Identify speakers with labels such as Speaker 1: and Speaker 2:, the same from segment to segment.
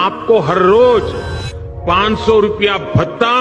Speaker 1: आपको हर रोज 500 रुपया भत्ता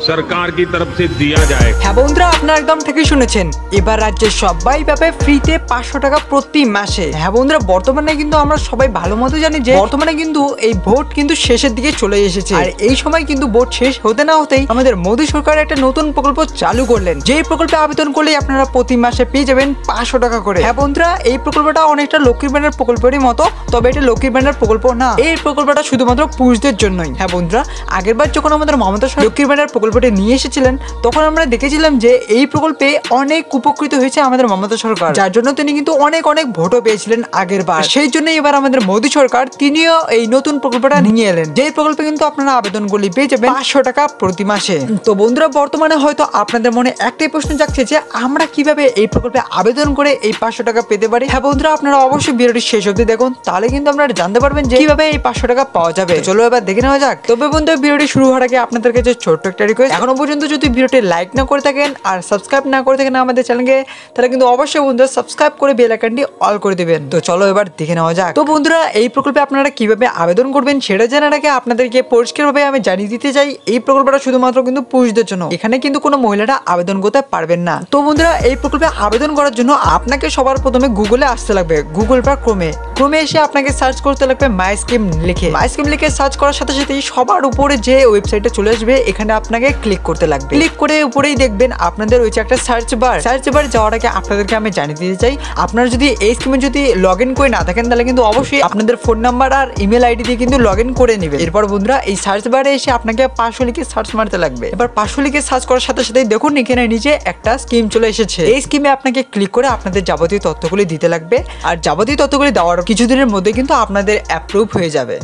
Speaker 1: सरकार की तरफ से दिया जाएगा।
Speaker 2: হ্যাঁ বন্ধুরা, আপনারা একদম ঠিকই শুনেছেন। এবার রাজ্যের সবাই পাবে ফ্রিতে 500 টাকা প্রতি মাসে। হ্যাঁ বন্ধুরা, বর্তমানে কিন্তু আমরা সবাই ভালো মতো জানি যে বর্তমানে কিন্তু এই ভোট কিন্তু শেষের দিকে চলে এসেছে। আর এই সময় কিন্তু ভোট শেষ হতে না হতেই আমাদের মোদী সরকার একটা নতুন প্রকল্প চালু করলেন, যে প্রকল্পে আবেদন করলে আপনারা প্রতি মাসে পেয়ে যাবেন 500 টাকা করে। হ্যাঁ বন্ধুরা, এই প্রকল্পটা অনেকটা লক্ষ্মীর ভান্ডার প্রকল্পেরই মতো, তবে এটা লক্ষ্মীর ভান্ডার প্রকল্প না। এই প্রকল্পটা শুধুমাত্র পুরুষদের জন্যই। হ্যাঁ বন্ধুরা, আগেরবার যখন আমাদের মমতা সরকার লক্ষ্মীর ভান্ডার প্রকল্পটি নিয়ে এসেছিলেন তখন আমরা দেখেছিলাম যে এই প্রকল্পে অনেক উপকৃত হয়েছে আমাদের মমতা সরকার, যার জন্য তিনি কিন্তু অনেক ভোটও পেয়েছিলেন আগেরবার। সেই জন্য এবার আমাদের মোদী সরকার তিনিও এই নতুন প্রকল্পটা নিয়ে এলেন, যে প্রকল্পে কিন্তু আপনারা আবেদনগুলি পেয়ে যাবেন 500 টাকা প্রতি মাসে। তো বন্ধুরা, বর্তমানে হয়তো আপনাদের মনে একটাই প্রশ্ন জাগছে যে আমরা কিভাবে এই প্রকল্পে আবেদন করে এই 500 টাকা পেতে পারি। হ্যাঁ বন্ধুরা, আপনারা অবশ্যই ভিডিওটি শেষ অবধি দেখুন, তাহলে কিন্তু আপনারা জানতে পারবেন যে কিভাবে এই 500 টাকা পাওয়া যাবে। চলো এবার দেখে নেওয়া যাক। তবে বন্ধুরা, ভিডিওটি শুরু হওয়ার আগে আপনাদের কাছে ছোট্ট একটা রিকোয়েস্ট, এখনো পর্যন্ত যদি ভিডিওটি লাইক না করে থাকেন আর সাবস্ক্রাইব না করে থাকেন আমাদের চ্যানেলকে, তাহলে কিন্তু অবশ্যই বন্ধুরা সাবস্ক্রাইব করে বেল আইকনটি অল করে দিবেন। তো চলো এবার দেখে নেওয়া যাক। তো বন্ধুরা, এই প্রকল্পে আপনারা কিভাবে আবেদন করবেন সেটা জানার আগে আপনাদেরকে পরিষ্কারভাবে আমি জানিয়ে দিতে চাই, এই প্রকল্পটা শুধুমাত্র কিন্তু পুরুষদের জন্য, এখানে কিন্তু কোনো মহিলারা আবেদন করতে পারবেন না। তো বন্ধুরা, এই প্রকল্পে আবেদন করার জন্য আপনাকে সবার প্রথমে গুগলে আসতে লাগবে, গুগল বা ক্রোমে এসে আপনাকে সার্চ করতে লাগবে মাই স্কিম লিখে। মাই স্কিম লিখে সার্চ করার সাথে সাথেই সবার উপরে যে ওয়েবসাইটে চলে আসবে এখানে আপনাকে ক্লিক করতে লাগবে। ক্লিক করে উপরেই দেখবেন আপনাদের ওই যে একটা সার্চ বার যাওয়ার আগে আপনাদেরকে আমি জানিয়ে দিতে চাই, আপনারা যদি এই স্কিমে যদি লগ ইন করে না থাকেন তাহলে কিন্তু অবশ্যই আপনাদের ফোন নাম্বার আর ইমেল আইডি দিয়ে কিন্তু লগ ইন করে নেবেন। এরপর বন্ধুরা, এই সার্চ বারে এসে আপনাকে 500 লিখে সার্চ মারতে লাগবে। এবার 500 লিখে সার্চ করার সাথে সাথেই দেখুন এখানে নিচে একটা স্কিম চলে এসেছে। এই স্কিমে আপনাকে ক্লিক করে আপনাদের যাবতীয় তথ্যগুলি দিতে লাগবে, আর যাবতীয় তথ্যগুলি দেওয়ার কিছুদিনের মধ্যে কিন্তু আপনাদের অ্যাপ্রুভ হয়ে যাবে।